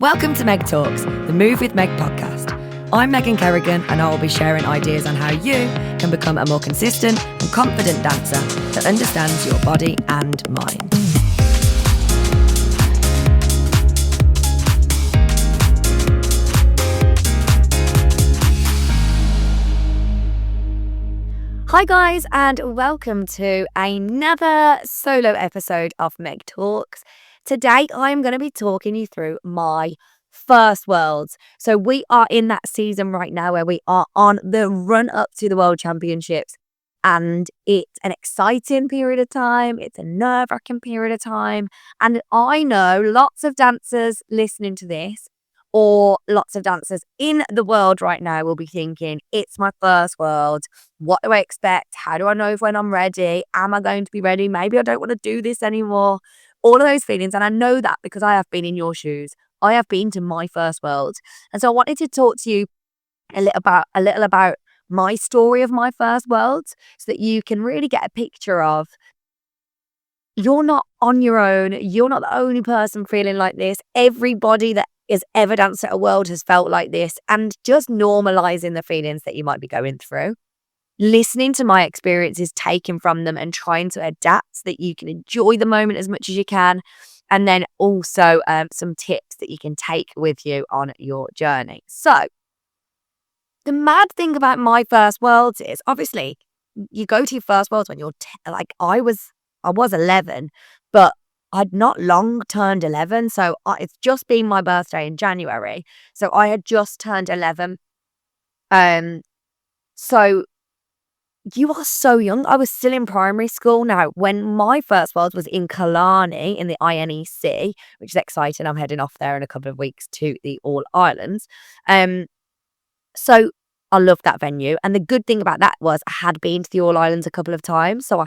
Welcome to Meg Talks, the Move with Meg podcast. I'm Megan Kerrigan, and I will be sharing ideas on how you can become a more consistent and confident dancer that understands your body and mind. Hi guys, and welcome to another solo episode of Meg Talks. Today I'm going to be talking you through my first worlds. So we are in that season right now where we are on the run up to the World Championships, and it's an exciting period of time. It's a nerve-wracking period of time, and I know lots of dancers listening to this, or lots of dancers in the world right now, will be thinking, it's my first world. What do I expect? How do I know when I'm ready? Am I going to be ready? Maybe I don't want to do this anymore. All of those feelings. And I know that because I have been in your shoes. I have been to my first world. And so I wanted to talk to you a little about my story of my first world, so that you can really get a picture of, you're not on your own. You're not the only person feeling like this. Everybody that is ever danced at a world has felt like this, and just normalizing the feelings that you might be going through. Listening to my experiences, taking from them and trying to adapt so that you can enjoy the moment as much as you can. And then also some tips that you can take with you on your journey. So the mad thing about my first worlds is, obviously, you go to your first worlds when you're I was 11, but I'd not long turned 11. So it's just been my birthday in January. So I had just turned 11. So you are so young. I was still in primary school. Now, when my first world was in Killarney in the INEC, which is exciting. I'm heading off there in a couple of weeks to the All Irelands. So I loved that venue. And the good thing about that was I had been to the All Irelands a couple of times. So I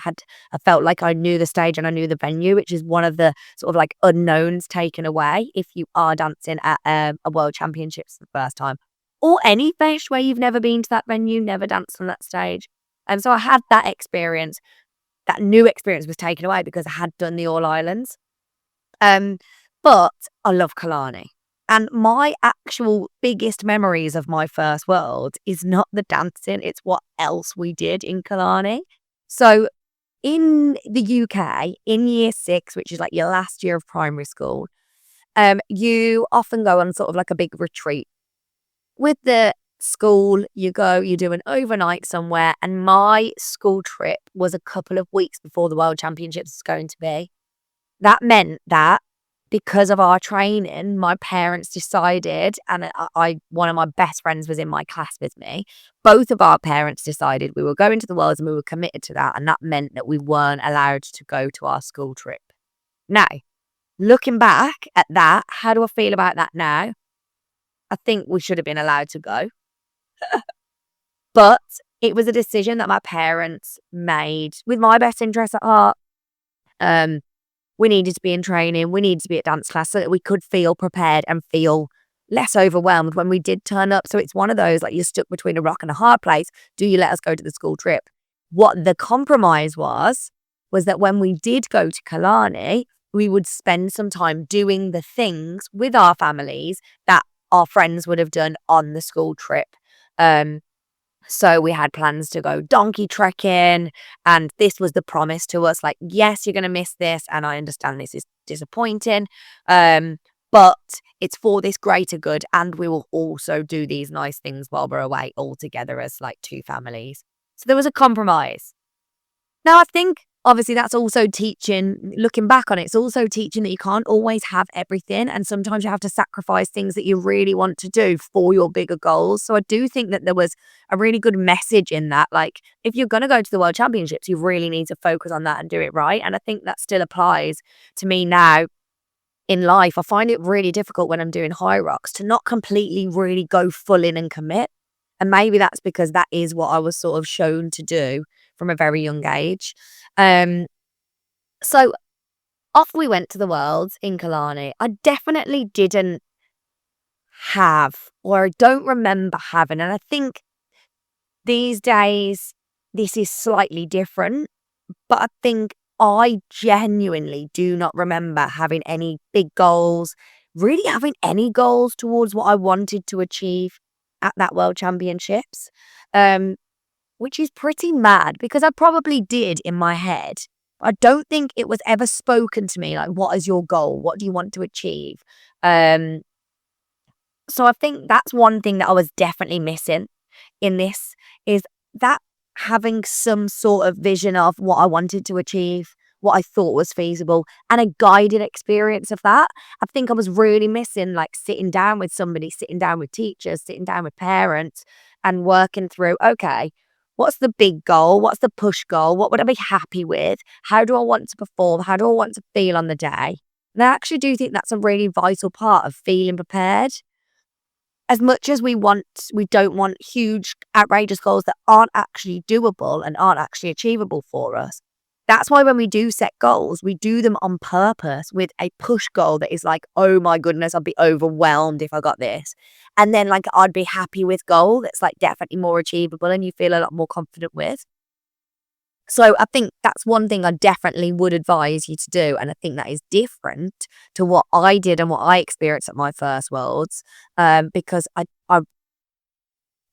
felt like I knew the stage and I knew the venue, which is one of the sort of like unknowns taken away if you are dancing at a World Championships for the first time. Or any fest where you've never been to that venue, never danced on that stage. And so I had that experience. That new experience was taken away because I had done the All Irelands. But I love Killarney. And my actual biggest memories of my first world is not the dancing, it's what else we did in Killarney. So in the UK, in year 6, which is like your last year of primary school, you often go on sort of like a big retreat. With the school, you do an overnight somewhere, and my school trip was a couple of weeks before the World Championships was going to be. That meant that because of our training, my parents decided, and one of my best friends was in my class with me, both of our parents decided we were going to the Worlds and we were committed to that, and that meant that we weren't allowed to go to our school trip. Now, looking back at that, how do I feel about that now? I think we should have been allowed to go. But it was a decision that my parents made with my best interests at heart. We needed to be in training. We needed to be at dance class so that we could feel prepared and feel less overwhelmed when we did turn up. So it's one of those, like, you're stuck between a rock and a hard place. Do you let us go to the school trip? What the compromise was that when we did go to Killarney, we would spend some time doing the things with our families that our friends would have done on the school trip. So we had plans to go donkey trekking, and this was the promise to us, like, yes, you're going to miss this, and I understand this is disappointing, but it's for this greater good, and we will also do these nice things while we're away all together as like two families. So there was a compromise. Now, I think obviously that's also teaching, looking back on it, it's also teaching that you can't always have everything, and sometimes you have to sacrifice things that you really want to do for your bigger goals. So I do think that there was a really good message in that. Like, if you're going to go to the World Championships, you really need to focus on that and do it right. And I think that still applies to me now in life. I find it really difficult when I'm doing high rocks to not completely really go full in and commit. And maybe that's because that is what I was sort of shown to do from a very young age. So off we went to the Worlds in Killarney. I definitely didn't have, or I don't remember having, and I think these days this is slightly different, but I think I genuinely do not remember having any big goals, really having any goals towards what I wanted to achieve at that World Championships, um, which is pretty mad because I probably did in my head. I don't think it was ever spoken to me like, what is your goal? What do you want to achieve? Um, so I think that's one thing that I was definitely missing in this is that having some sort of vision of what I wanted to achieve, what I thought was feasible, and a guided experience of that. I think I was really missing like sitting down with somebody, sitting down with teachers, sitting down with parents, and working through, okay, what's the big goal? What's the push goal? What would I be happy with? How do I want to perform? How do I want to feel on the day? And I actually do think that's a really vital part of feeling prepared. As much as we don't want huge, outrageous goals that aren't actually doable and aren't actually achievable for us. That's why when we do set goals, we do them on purpose with a push goal that is like, oh my goodness, I'd be overwhelmed if I got this. And then like I'd be happy with goal that's like definitely more achievable and you feel a lot more confident with. So I think that's one thing I definitely would advise you to do. And I think that is different to what I did and what I experienced at my first Worlds. Because I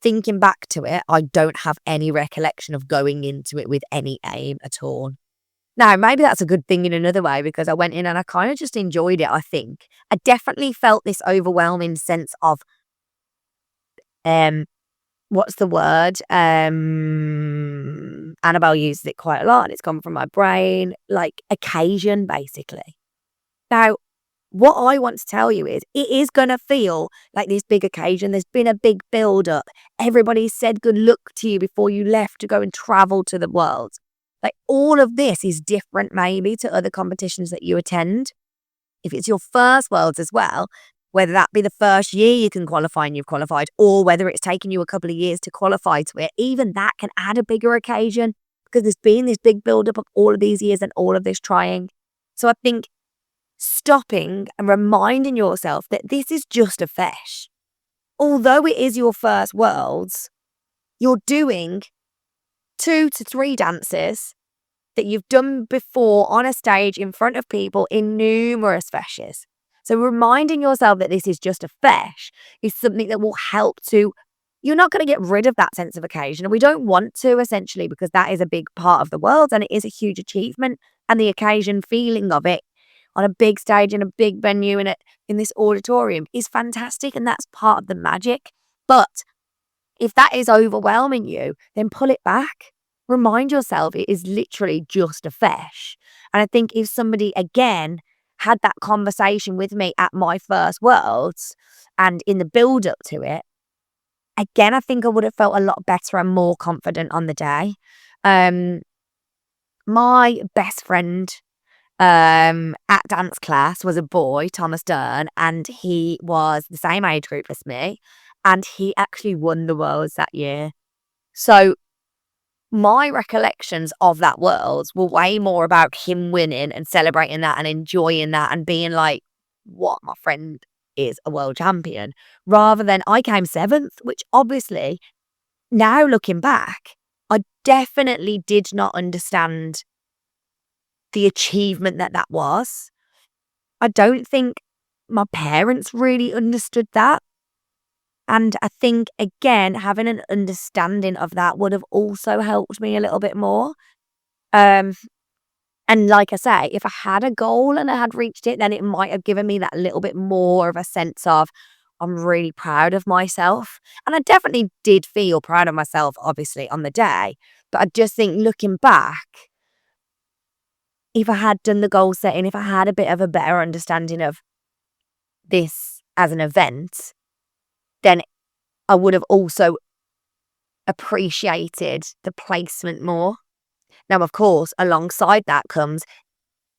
thinking back to it, I don't have any recollection of going into it with any aim at all. Now, maybe that's a good thing in another way because I went in and I kind of just enjoyed it, I think. I definitely felt this overwhelming sense of um what's the word? Annabelle uses it quite a lot and it's gone from my brain, like occasion, basically. Now, what I want to tell you is it is going to feel like this big occasion. There's been a big build up. Everybody said good luck to you before you left to go and travel to the world. Like all of this is different maybe to other competitions that you attend. If it's your first Worlds as well, whether that be the first year you can qualify and you've qualified, or whether it's taken you a couple of years to qualify to it, even that can add a bigger occasion because there's been this big build-up of all of these years and all of this trying. So I think stopping and reminding yourself that this is just a fesh. Although it is your first Worlds, you're doing 2 to 3 dances that you've done before on a stage in front of people in numerous feshes. So reminding yourself that this is just a fesh is something that will help to, you're not going to get rid of that sense of occasion. And we don't want to essentially because that is a big part of the world and it is a huge achievement and the occasion feeling of it on a big stage in a big venue in this auditorium is fantastic and that's part of the magic. But if that is overwhelming you, then pull it back. Remind yourself it is literally just a fesh. And I think if somebody, again, had that conversation with me at my first Worlds and in the build up to it, again, I think I would have felt a lot better and more confident on the day. My best friend at dance class was a boy, Thomas Dern, and he was the same age group as me. And he actually won the Worlds that year. So my recollections of that Worlds were way more about him winning and celebrating that and enjoying that and being like, what, my friend is a world champion, rather than I came 7th, which obviously, now looking back, I definitely did not understand the achievement that was. I don't think my parents really understood that. And I think, again, having an understanding of that would have also helped me a little bit more. And like I say, if I had a goal and I had reached it, then it might have given me that little bit more of a sense of, I'm really proud of myself. And I definitely did feel proud of myself, obviously, on the day. But I just think looking back, if I had done the goal setting, if I had a bit of a better understanding of this as an event, then I would have also appreciated the placement more. Now, of course, alongside that comes,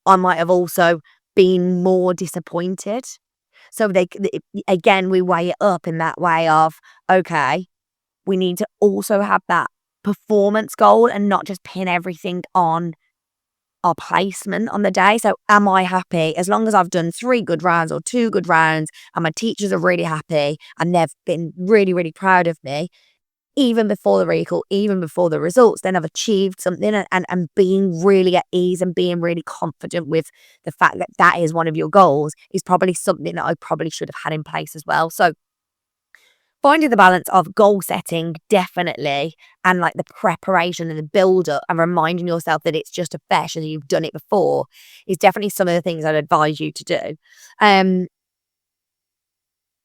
I might have also been more disappointed. So again, we weigh it up in that way of, okay, we need to also have that performance goal and not just pin everything on our placement on the day. So am I happy as long as I've done 3 good rounds or 2 good rounds and my teachers are really happy and they've been really, really proud of me? even before the recall, even before the results, then I've achieved something, and being really at ease and being really confident with the fact that that is one of your goals is probably something that I probably should have had in place as well. So finding the balance of goal setting, definitely, and like the preparation and the build up and reminding yourself that it's just a fresh and you've done it before is definitely some of the things I'd advise you to do. Um,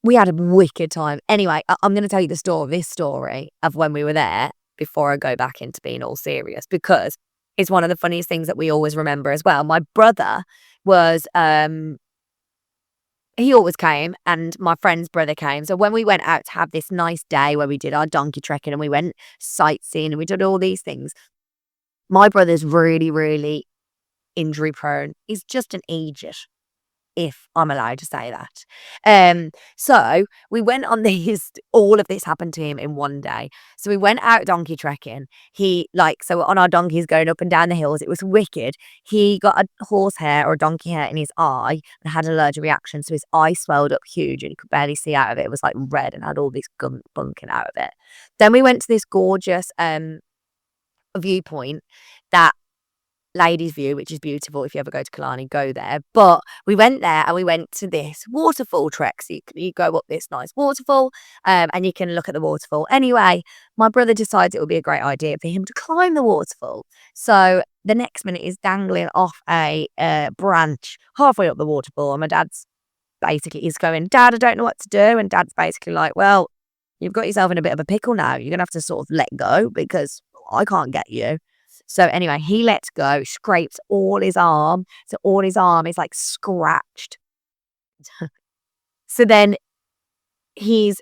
we had a wicked time. Anyway, I'm going to tell you this story of when we were there before I go back into being all serious, because it's one of the funniest things that we always remember as well. My brother was, he always came, and my friend's brother came. So when we went out to have this nice day where we did our donkey trekking and we went sightseeing and we did all these things, my brother's really, really injury prone. He's just an idiot, if I'm allowed to say that. So we went on these, all of this happened to him in one day. So we went out donkey trekking. So on our donkeys going up and down the hills, it was wicked. He got a horsehair or a donkey hair in his eye and had an allergic reaction. So his eye swelled up huge and he could barely see out of it. It was like red and had all this gunk bunking out of it. Then we went to this gorgeous viewpoint that Ladies View, which is beautiful. If you ever go to Killarney, go there. But we went there and we went to this waterfall trek. So you go up this nice waterfall and you can look at the waterfall. Anyway, my brother decides it would be a great idea for him to climb the waterfall. So the next minute is dangling off a branch halfway up the waterfall. And my dad's basically is going, "Dad, I don't know what to do." And Dad's basically like, "Well, you've got yourself in a bit of a pickle now. You're going to have to sort of let go because I can't get you." So anyway, he lets go, scrapes all his arm. So all his arm is like scratched. So then he's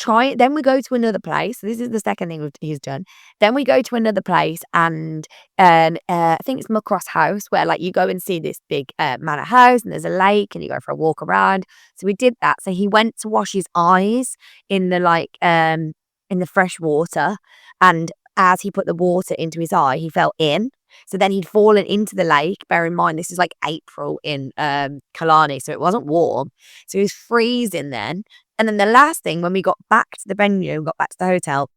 then we go to another place. So this is the second thing he's done. Then we go to another place and I think it's Muckross House, where like you go and see this big manor house and there's a lake and you go for a walk around. So we did that. So he went to wash his eyes in the in the fresh water, and as he put the water into his eye, he fell in. So then he'd fallen into the lake. Bear in mind, this is like April in Killarney, so it wasn't warm. So he was freezing then. And then the last thing, when we got back to the venue, got back to the hotel,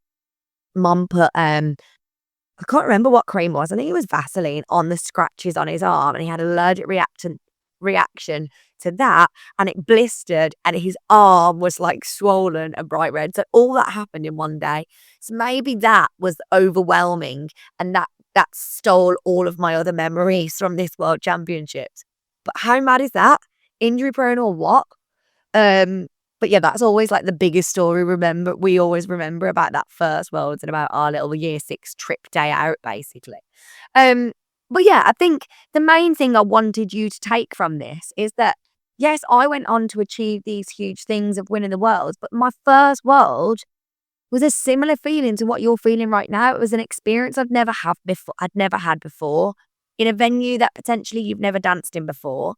Mum put I can't remember what cream it was. I think it was Vaseline on the scratches on his arm, and he had an allergic reaction to that, and it blistered, and his arm was like swollen and bright red. So all that happened in one day. So maybe that was overwhelming, and that stole all of my other memories from this World Championships. But how mad is that? Injury prone or what? But yeah, that's always like the biggest story we always remember about that first Worlds and about our little year 6 trip day out, basically. But yeah, I think the main thing I wanted you to take from this is that, yes, I went on to achieve these huge things of winning the Worlds, but my first World was a similar feeling to what you're feeling right now. It was an experience I'd never had before in a venue that potentially you've never danced in before.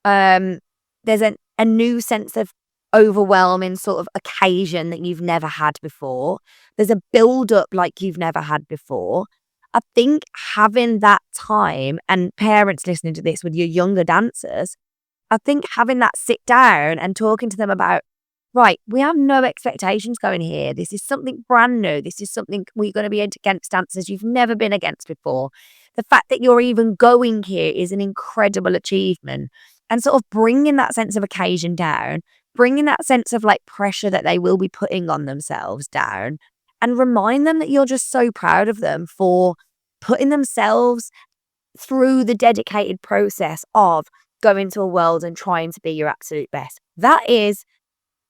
There's a new sense of overwhelming sort of occasion that you've never had before. There's a build up like you've never had before. I think having that time, and parents listening to this with your younger dancers, I think having that sit down and talking to them about, right, we have no expectations going here. This is something brand new. This is something we're going to be against dancers you've never been against before. The fact that you're even going here is an incredible achievement. And sort of bringing that sense of occasion down, bringing that sense of like pressure that they will be putting on themselves down, and remind them that you're just so proud of them for putting themselves through the dedicated process of going to a World and trying to be your absolute best. That is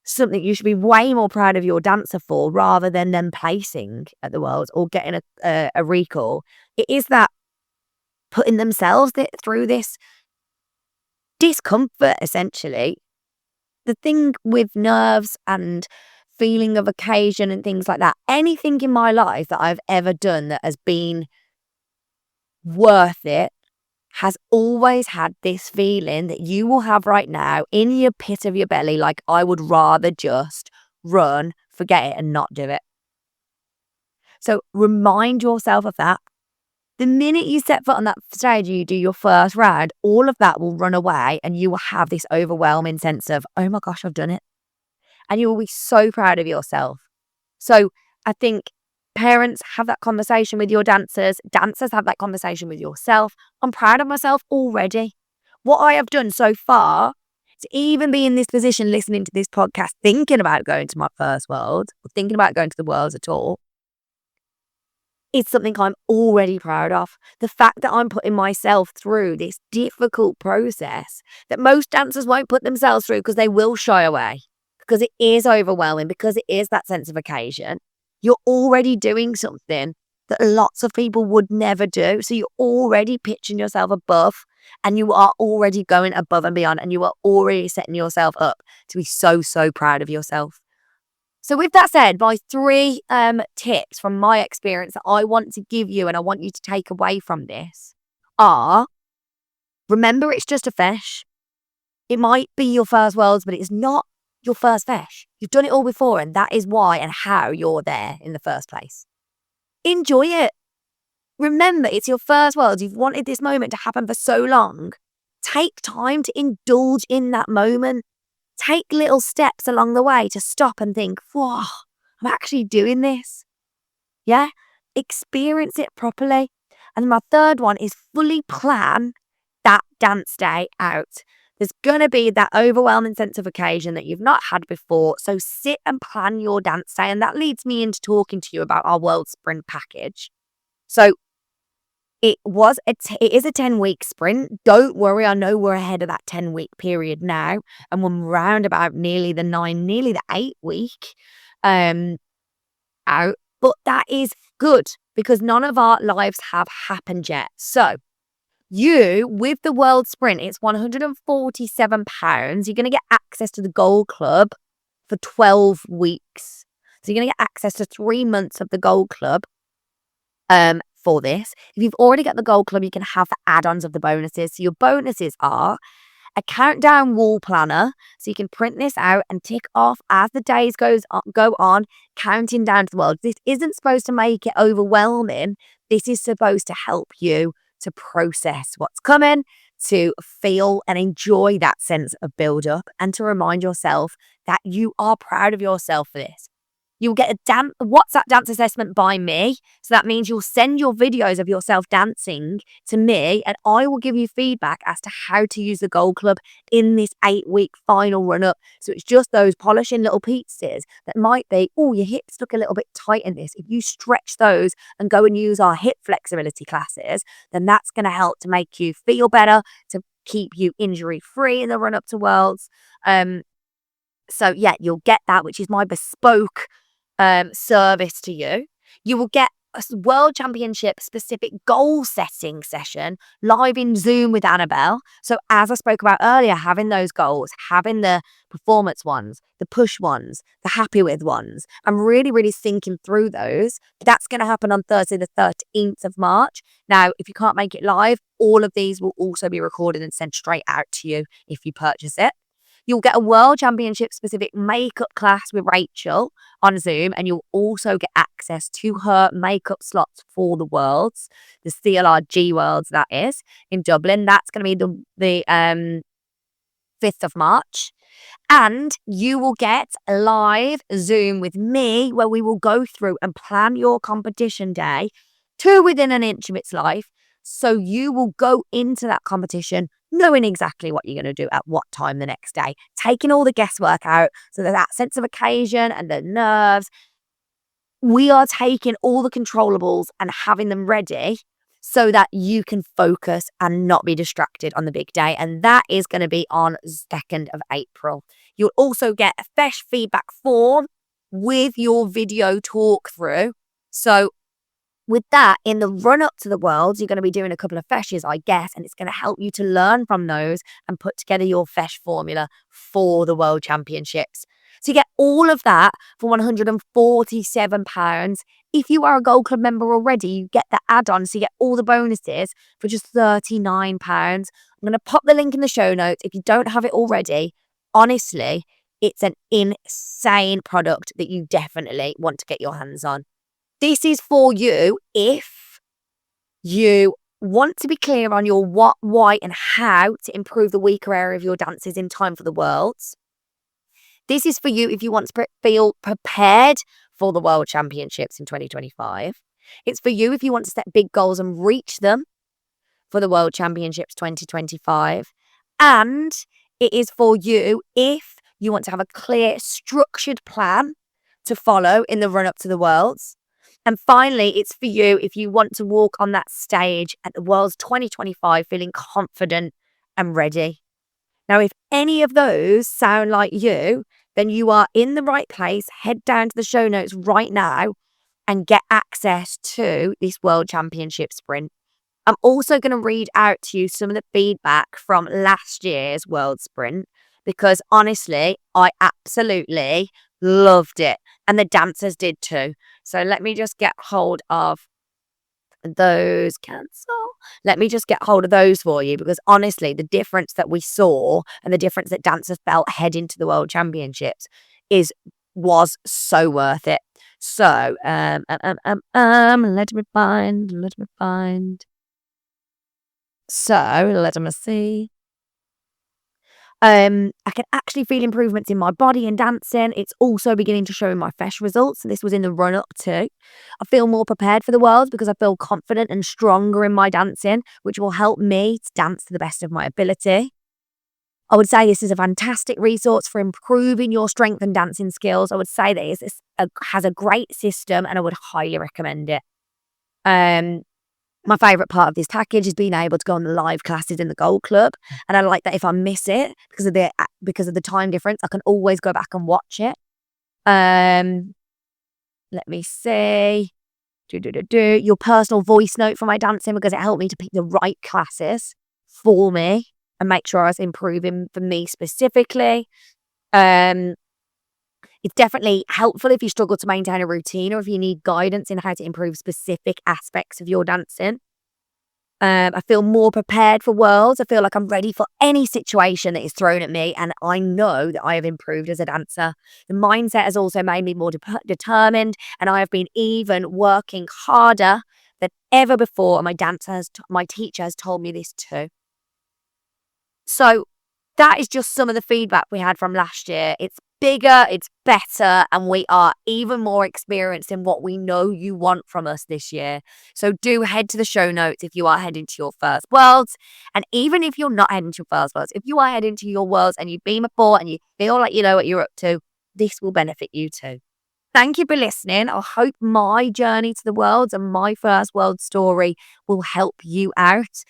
something you should be way more proud of your dancer for, rather than them placing at the World or getting a recall. It is that putting themselves through this discomfort, essentially. The thing with nerves and feeling of occasion and things like that, anything in my life that I've ever done that has been worth it has always had this feeling that you will have right now in your pit of your belly, like, I would rather just run, forget it, and not do it. So remind yourself of that. The minute you set foot on that stage, you do your first round, all of that will run away and you will have this overwhelming sense of, oh my gosh, I've done it. And you will be so proud of yourself. So I think parents have that conversation with your dancers. Dancers have that conversation with yourself. I'm proud of myself already. What I have done so far to even be in this position listening to this podcast, thinking about going to my first world, or thinking about going to the worlds at all, is something I'm already proud of. The fact that I'm putting myself through this difficult process that most dancers won't put themselves through because they will shy away, because it is overwhelming, because it is that sense of occasion. You're already doing something that lots of people would never do. So you're already pitching yourself above, and you are already going above and beyond, and you are already setting yourself up to be so, so proud of yourself. So with that said, my 3 tips from my experience that I want to give you and I want you to take away from this are, remember, it's just a fesh. It might be your first worlds, but it's not your first fesh. You've done it all before, and that is why and how you're there in the first place. Enjoy it. Remember, it's your first worlds. You've wanted this moment to happen for so long. Take time to indulge in that moment. Take little steps along the way to stop and think, whoa, I'm actually doing this. Yeah? Experience it properly. And my third one is fully plan that dance day out. There's going to be that overwhelming sense of occasion that you've not had before. So sit and plan your dance day. And that leads me into talking to you about our World Sprint package. So it is a 10-week sprint. Don't worry, I know we're ahead of that 10-week period now, and we're round about nearly the 8-week out. But that is good because none of our lives have happened yet. So with the World Sprint, it's £147. You're going to get access to the Gold Club for 12 weeks. So you're going to get access to 3 months of the Gold Club. For this. If you've already got the Gold Club, you can have the add-ons of the bonuses. So your bonuses are a countdown wall planner, so you can print this out and tick off as the days go on, counting down to the world. This isn't supposed to make it overwhelming. This is supposed to help you to process what's coming, to feel and enjoy that sense of build-up, and to remind yourself that you are proud of yourself for this. You'll get a WhatsApp dance assessment by me. So that means you'll send your videos of yourself dancing to me, and I will give you feedback as to how to use the Gold Club in this 8-week final run-up. So it's just those polishing little pieces that might be, oh, your hips look a little bit tight in this. If you stretch those and go and use our hip flexibility classes, then that's going to help to make you feel better, to keep you injury-free in the run-up to Worlds. So yeah, you'll get that, which is my bespoke service to you. You will get a World Championship specific goal setting session live in Zoom with Annabelle. So as I spoke about earlier, having those goals, having the performance ones, the push ones, the happy with ones, I'm really, really thinking through those. That's going to happen on Thursday, the 13th of March. Now, if you can't make it live, all of these will also be recorded and sent straight out to you if you purchase it. You'll get a World Championship specific makeup class with Rachel on Zoom, and you'll also get access to her makeup slots for the Worlds, the CLRG Worlds, that is, in Dublin. That's going to be the 5th of March. And you will get a live Zoom with me where we will go through and plan your competition day to within an inch of its life. So you will go into that competition knowing exactly what you're going to do at what time the next day, taking all the guesswork out so that sense of occasion and the nerves, we are taking all the controllables and having them ready so that you can focus and not be distracted on the big day. And that is going to be on 2nd of April. You'll also get a fresh feedback form with your video talk through. So with that, in the run-up to the Worlds, you're going to be doing a couple of feshes, I guess, and it's going to help you to learn from those and put together your fesh formula for the World Championships. So you get all of that for £147. If you are a Gold Club member already, you get the add-on, so you get all the bonuses for just £39. I'm going to pop the link in the show notes. If you don't have it already, honestly, it's an insane product that you definitely want to get your hands on. This is for you if you want to be clear on your what, why, and how to improve the weaker area of your dances in time for the Worlds. This is for you if you want to feel prepared for the World Championships in 2025. It's for you if you want to set big goals and reach them for the World Championships 2025. And it is for you if you want to have a clear, structured plan to follow in the run-up to the Worlds. And finally, it's for you if you want to walk on that stage at the Worlds 2025 feeling confident and ready. Now, if any of those sound like you, then you are in the right place. Head down to the show notes right now and get access to this World Championship sprint. I'm also going to read out to you some of the feedback from last year's World Sprint because honestly, I absolutely loved it. And the dancers did too. So let me just get hold of those. Let me just get hold of those for you because honestly, the difference that we saw and the difference that dancers felt heading to the World Championships was so worth it. So, let me find. So, let me see. I can actually feel improvements in my body and dancing. It's also beginning to show in my FESH results. So this was in the run-up too. I feel more prepared for the Worlds because I feel confident and stronger in my dancing, which will help me to dance to the best of my ability. I would say this is a fantastic resource for improving your strength and dancing skills. I would say that this has a great system and I would highly recommend it. My favourite part of this package is being able to go on the live classes in the Gold Club. And I like that if I miss it because of the time difference, I can always go back and watch it. Let me see. Your personal voice note for my dancing because it helped me to pick the right classes for me and make sure I was improving for me specifically. It's definitely helpful if you struggle to maintain a routine or if you need guidance in how to improve specific aspects of your dancing. I feel more prepared for Worlds. I feel like I'm ready for any situation that is thrown at me and I know that I have improved as a dancer. The mindset has also made me more determined and I have been even working harder than ever before and my teacher has told me this too. So that is just some of the feedback we had from last year. It's bigger, it's better, and we are even more experienced in what we know you want from us this year. So do head to the show notes if you are heading to your first Worlds. And even if you're not heading to your first Worlds, if you are heading to your Worlds and you've been before and you feel like you know what you're up to, this will benefit you too. Thank you for listening. I hope my journey to the Worlds and my first World story will help you out.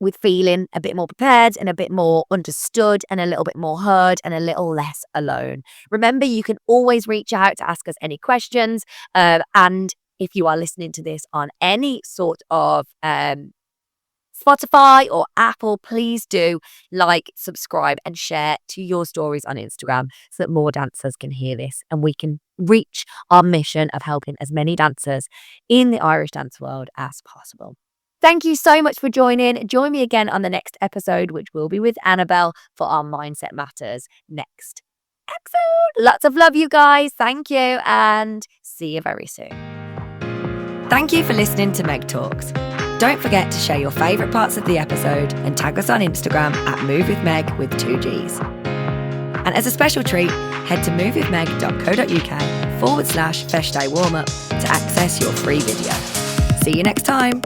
With feeling a bit more prepared and a bit more understood and a little bit more heard and a little less alone. Remember, you can always reach out to ask us any questions. And if you are listening to this on any sort of Spotify or Apple, please do like, subscribe and share to your stories on Instagram so that more dancers can hear this and we can reach our mission of helping as many dancers in the Irish dance world as possible. Thank you so much for joining. Join me again on the next episode, which will be with Annabelle for our Mindset Matters next episode. Lots of love, you guys. Thank you and see you very soon. Thank you for listening to Meg Talks. Don't forget to share your favourite parts of the episode and tag us on Instagram at MoveWithMeg with 2 Gs. And as a special treat, head to movewithmeg.co.uk/FESH Day Warmup to access your free video. See you next time.